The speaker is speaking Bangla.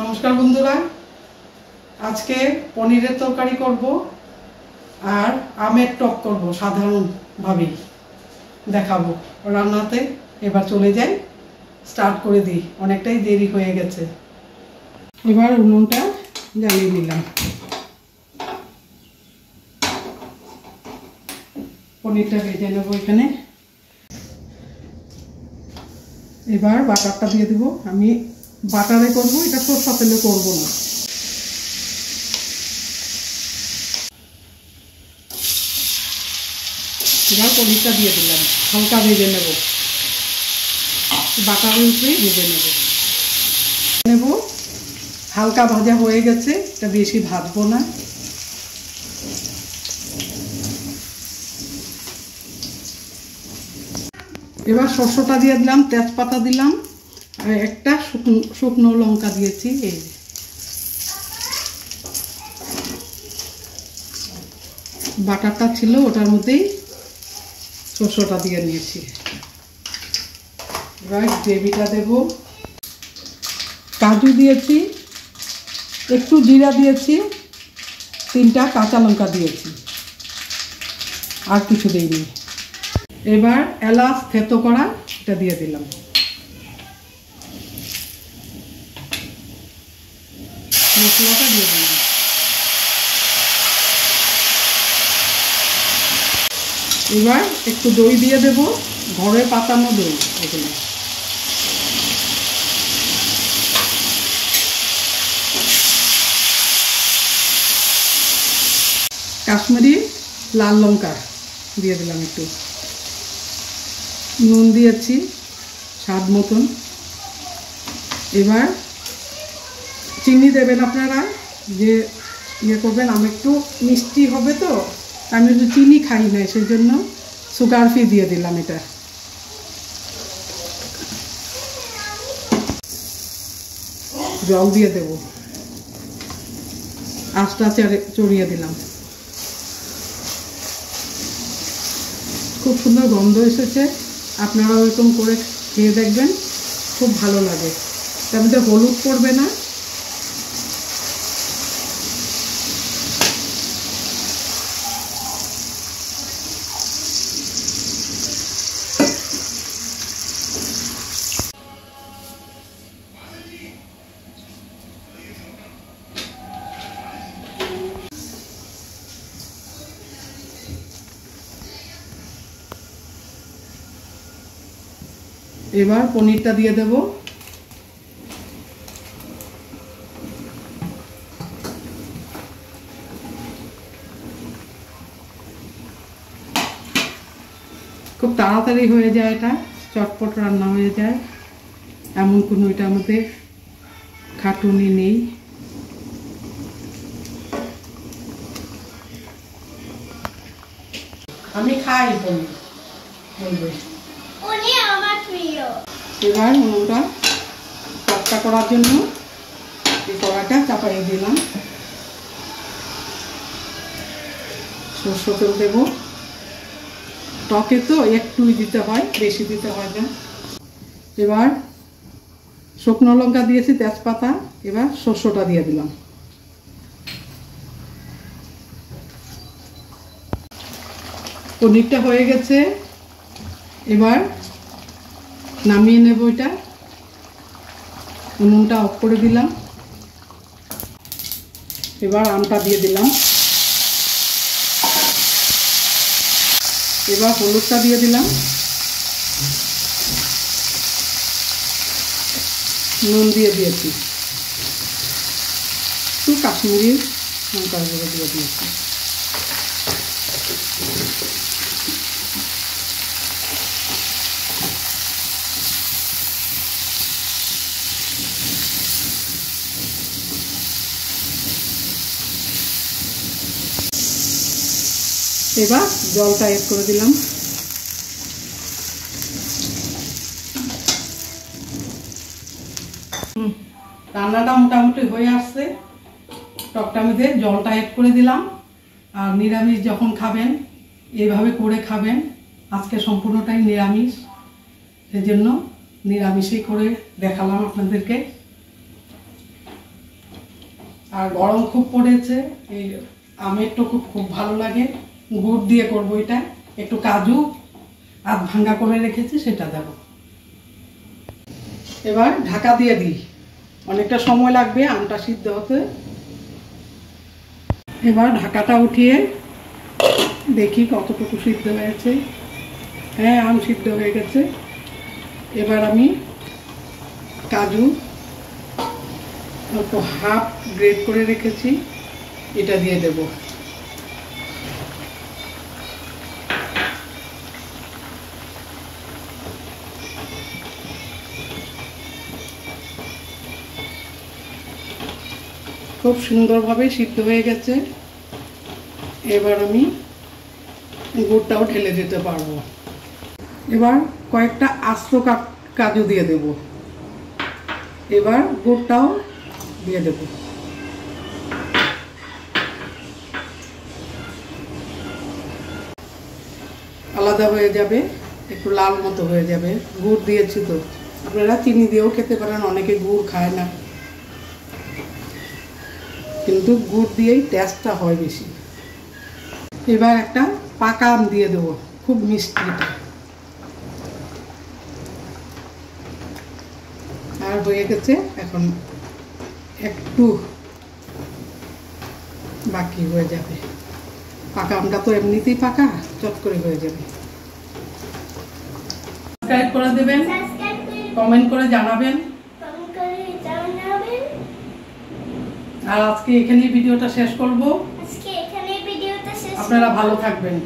নমস্কার বন্ধুরা, আজকে পনিরের তরকারি করব আর আমের টক করব। সাধারণভাবে দেখাবো রান্নাতে। এবার চলে যাই, স্টার্ট করে দিই, অনেকটাই দেরি হয়ে গেছে। এবার উনুনটা জ্বালিয়ে নিলাম, পনিরটা ভেজে নেবো এখানে। এবার বাটারটা দিয়ে দেবো। আমি বাটারে করব, এটা সরষা তেলে করবো না। এবার পনিরটা দিয়ে দিলাম, হালকা ভেজে নেব, বাটারের উপরে ভেজে নেব। হালকা ভাজা হয়ে গেছে, এটা বেশি ভাজবো না। এবার সরষেটা দিয়ে দিলাম, তেজপাতা দিলাম, আর একটা শুকনো লঙ্কা দিয়েছি। এই বাটারটা ছিল ওটার মধ্যেই সরষেটা দিয়ে নিয়েছি। এবার গ্রেভিটা দেব। কাজু দিয়েছি, একটু জিরা দিয়েছি, 3টা কাঁচা লঙ্কা দিয়েছি, আর কিছু দিইনি। এবার এলাচ থেতো করা এটা দিয়ে দিলাম। মশলাটা দিয়ে দিলাম। এবার একটু দই দিয়ে দেব, ঘরে পাতানো দই। এগুলো কাশ্মীরি লাল লঙ্কা দিয়ে দিলাম, একটু নুন দিয়েছি স্বাদ মতন। এবার চিনি দেবেন আপনারা, যে করবেন। আমি একটু মিষ্টি হবে তো, আমি একটু চিনি খাই না, সেই জন্য সুগার ফ্রি দিয়ে দিলাম। এটা জল দিয়ে দেব, আঁচটা চড়িয়ে দিলাম। খুব সুন্দর গন্ধ এসেছে, আপনারা ওরকম করে খেয়ে দেখবেন, খুব ভালো লাগে। তার মধ্যে হলুদ পড়বে না। এবার পনিরটা দিয়ে দেব। খুব তাড়াতাড়ি হয়ে যায়, এটা চটপট রান্না হয়ে যায়, এমন কোনো এটার মধ্যে খাটুনি নেই। আমি খাই পনির, বলবে। এবার উনুনটা টকটা করার জন্য এই কড়াইটা চাপাই দিলাম। সরষের তেল দেব। টকে তো একটুই দিতে হয়, বেশি দিতে হয় না। এবার শুকনো লঙ্কা দিয়েছি, তেজপাতা। এবার সরষেটা দিয়ে দিলাম। পনিরটা হয়ে গেছে, এবার নামিয়ে নেব। এটা উনুনটা অফ করে দিলাম। এবার আমটা দিয়ে দিলাম। এবার হলুদটা দিয়ে দিলাম, নুন দিয়ে দিয়েছি, একটু কাশ্মীরি লঙ্কার গুঁড়ো দিয়ে দিয়েছি। এবার জলটা এড করে দিলাম। রান্নাটা মোটামুটি হয়ে আসছে। টকটার মধ্যে জলটা এড করে দিলাম। আর নিরামিষ যখন খাবেন, এইভাবে করে খাবেন। আজকে সম্পূর্ণটাই নিরামিষ, সেজন্য নিরামিষই করে দেখালাম আপনাদেরকে। আর গরম খুব পড়েছে, এই আমের টক খুব ভালো লাগে। গুড় দিয়ে করবো এটা, একটু কাজু আধ ভাঙ্গা করে রেখেছি সেটা দেব। এবার ঢাকা দিয়ে দিই, অনেকটা সময় লাগবে আমটা সিদ্ধ হতে। এবার ঢাকাটা উঠিয়ে দেখি কতটুকু সিদ্ধ হয়েছে। হ্যাঁ, আম সিদ্ধ হয়ে গেছে। এবার আমি কাজু অল্প হাফ গ্রেট করে রেখেছি, এটা দিয়ে দেব। খুব সুন্দরভাবে সিদ্ধ হয়ে গেছে। এবার আমি গুড়টাও ঢেলে দিতে পারবো। এবার কয়েকটা আস্ত কাজু দিয়ে দেব। এবার গুড়টাও দিয়ে দেব। আলাদা হয়ে যাবে, একটু লাল মতো হয়ে যাবে, গুড় দিয়েছি তো। আপনারা চিনি দিয়েও খেতে পারেন, অনেকে গুড় খায় না, কিন্তু গুড় দিয়েই টেস্টটা হয় বেশি। এবার একটা পাকা আম দিয়ে দেবো, খুব মিষ্টি এটা। আর হয়ে গেছে, এখন একটু বাকি হয়ে যাবে। পাকা আমটা তো এমনিতেই পাকা, চট করে হয়ে যাবে। সাবস্ক্রাইব করে দেবেন, কমেন্ট করে জানাবেন। আর আজকে এখানেই ভিডিওটা শেষ করব। আপনারা ভালো থাকবেন।